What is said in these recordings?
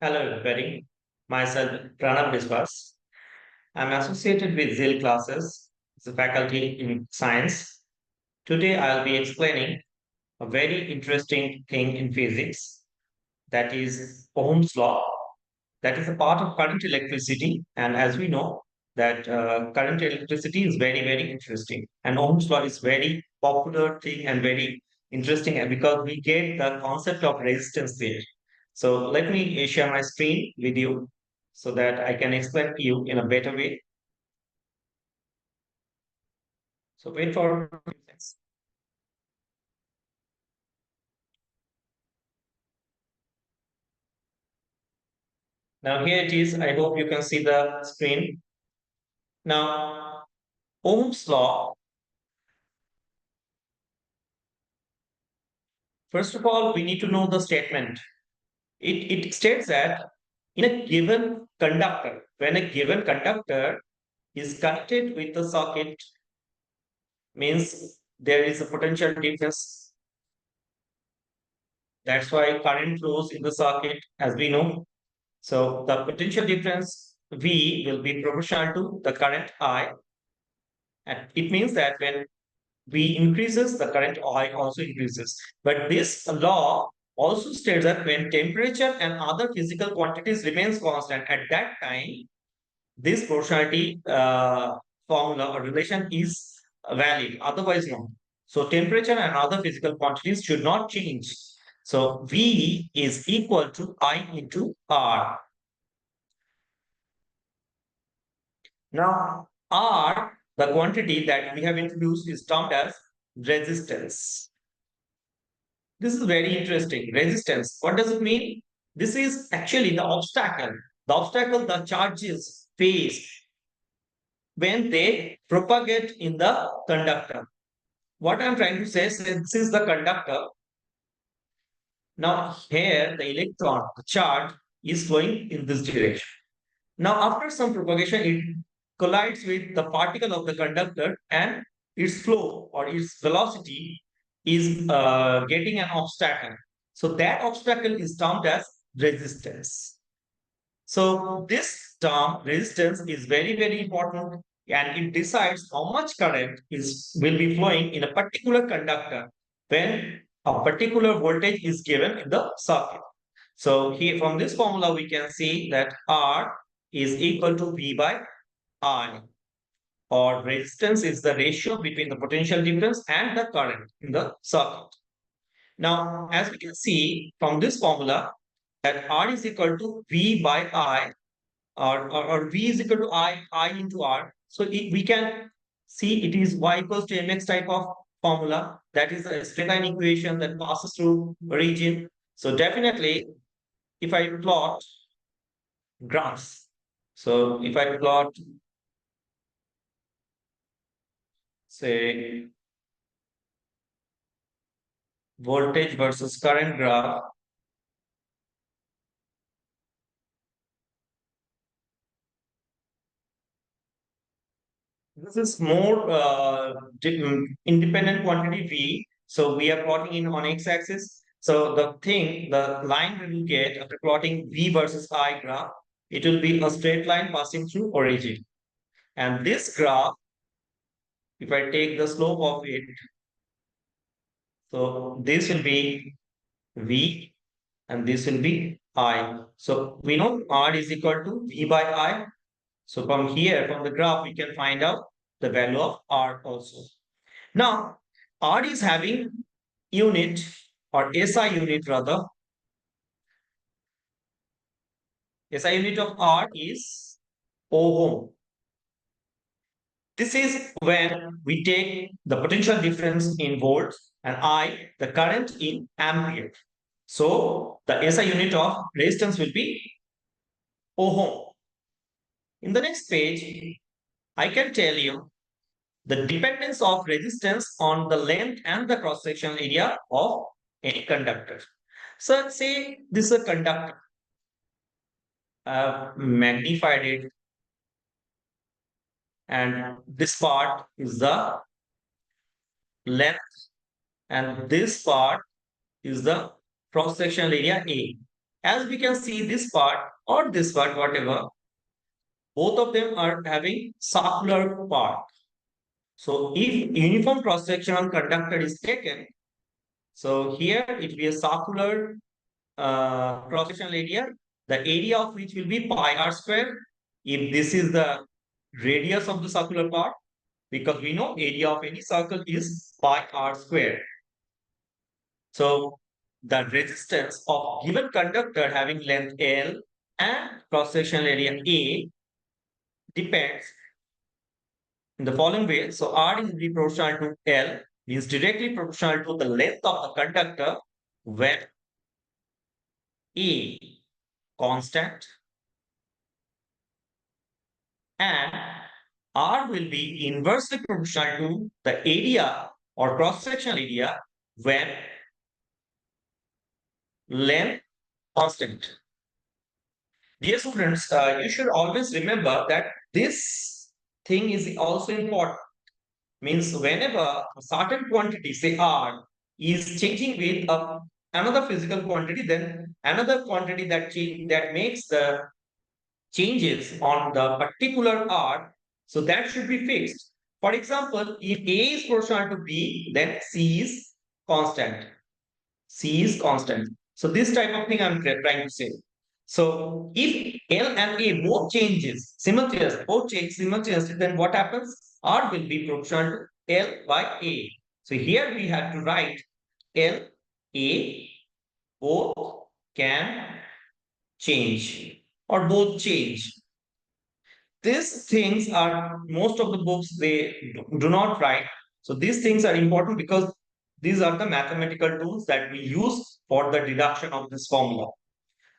Hello, everybody. Myself, Pranab Biswas. I'm associated with Ziel classes, the faculty in science. Today, I'll be explaining a very interesting thing in physics that is Ohm's law. That is a part of current electricity. And as we know, that current electricity is very, very interesting. And Ohm's law is very popular thing and very interesting because we get the concept of resistance there. So let me share my screen with you so that I can explain to you in a better way. So wait for a few seconds. Now here it is. I hope you can see the screen. Now Ohm's law. First of all, we need to know the statement. It states that in a given conductor, when a given conductor is connected with the circuit, means there is a potential difference. That's why current flows in the circuit, as we know. So the potential difference V will be proportional to the current I. And it means that when V increases, the current I also increases. But this law also states that when temperature and other physical quantities remains constant at that time, this proportionality formula or relation is valid. Otherwise, no. So temperature and other physical quantities should not change. So V is equal to I into R. Now, R, the quantity that we have introduced, is termed as resistance. This is very interesting. Resistance. What does it mean? This is actually the obstacle the charges face when they propagate in the conductor. What I'm trying to say is this is the conductor. Now, here the electron, the charge, is flowing in this direction. Now, after some propagation, it collides with the particle of the conductor and its flow or its velocity is getting an obstacle. So that obstacle is termed as resistance. So this term resistance is very, very important and it decides how much current is will be flowing in a particular conductor when a particular voltage is given in the circuit. So here from this formula, we can see that R is equal to V by I, or resistance is the ratio between the potential difference and the current in the circuit. Now, as we can see from this formula, that R is equal to V by I, or V is equal to I into R. So we can see it is Y equals to mx type of formula. That is a straight line equation that passes through origin. So definitely, if I plot graphs. So if I plot, say, voltage versus current graph, this is more independent quantity V. So we are plotting in on x-axis. So the line we will get after plotting V versus I graph, it will be a straight line passing through origin. And this graph, if I take the slope of it, so this will be V and this will be I. So we know R is equal to V by I. So from here, from the graph, we can find out the value of R also. Now, R is having unit or SI unit rather. SI unit of R is ohm. This is when we take the potential difference in volts and I, the current in ampere. So the SI unit of resistance will be ohm. In the next page, I can tell you the dependence of resistance on the length and the cross-section area of any conductor. So say this is a conductor. I've magnified it, and this part is the length, and this part is the cross-sectional area A. As we can see, this part or this part, whatever, both of them are having circular part. So if uniform cross-sectional conductor is taken, so here it will be a circular cross-sectional area, the area of which will be pi r square. If this is the radius of the circular part, because we know area of any circle is pi r square. So the resistance of given conductor having length L and cross-sectional area A depends in the following way. So R is be proportional to L, means directly proportional to the length of the conductor when A constant and R will be inversely proportional to the area or cross-sectional area when length constant. Dear students, you should always remember that this thing is also important. Means whenever a certain quantity, say R, is changing with another physical quantity, then another quantity that makes the changes on the particular R, so that should be fixed. For example, if A is proportional to B, then C is constant. C is constant. So this type of thing I'm trying to say. So if L and A both changes simultaneously, both change simultaneously, then what happens? R will be proportional to L by A. So here we have to write L, A, both can change or both change. These things are most of the books they do not write. So these things are important because these are the mathematical tools that we use for the deduction of this formula.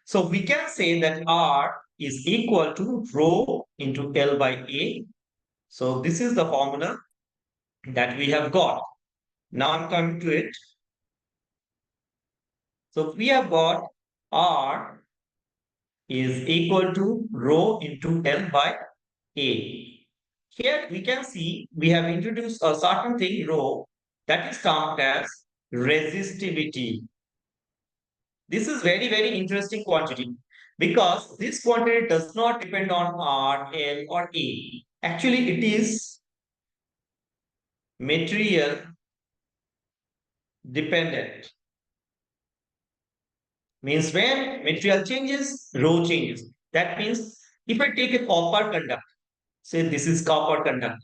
So we can say that R is equal to rho into L by A. So this is the formula that we have got. Now I'm coming to it. So we have got R is equal to rho into L by A. Here we can see we have introduced a certain thing rho that is termed as resistivity. This is very interesting quantity because this quantity does not depend on R, L or A. Actually it is material dependent. Means when material changes, rho changes. That means if I take a copper conductor, say this is copper conductor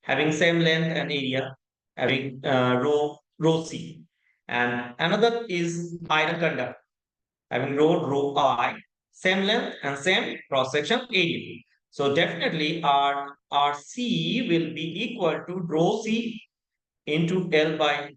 having same length and area, having rho C. And another is iron conductor, having rho I, same length and same cross-section area. So definitely our C will be equal to rho C into L by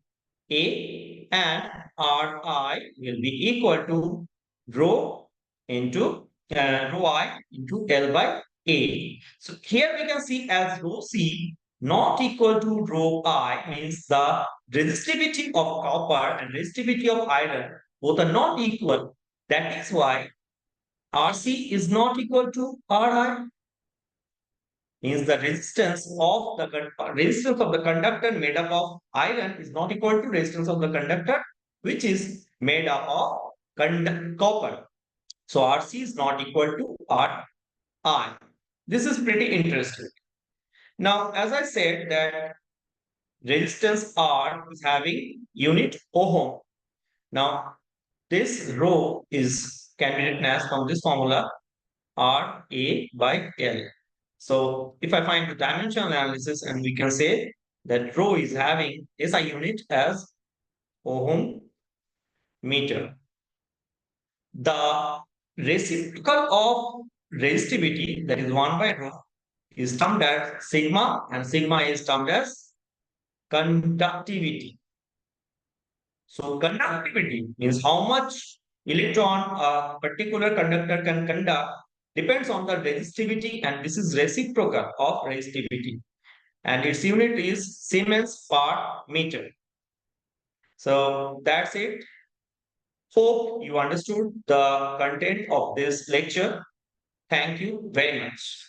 A and Ri will be equal to rho into rho I into L by A. So here we can see as rho C not equal to rho I means the resistivity of copper and resistivity of iron both are not equal. That is why Rc is not equal to Ri means the resistance of the conductor made up of iron is not equal to resistance of the conductor which is made up of copper. So Rc is not equal to Ri. This is pretty interesting. Now, as I said that resistance R is having unit ohm. Now, this rho is can be written as from this formula R A by L. So if I find the dimensional analysis and we can say that rho is having SI unit as ohm meter. The reciprocal of resistivity that is 1 by rho is termed as sigma and sigma is termed as conductivity. So conductivity means how much electron a particular conductor can conduct depends on the resistivity and this is reciprocal of resistivity and its unit is Siemens per meter. So that's it. Hope you understood the content of this lecture. Thank you very much.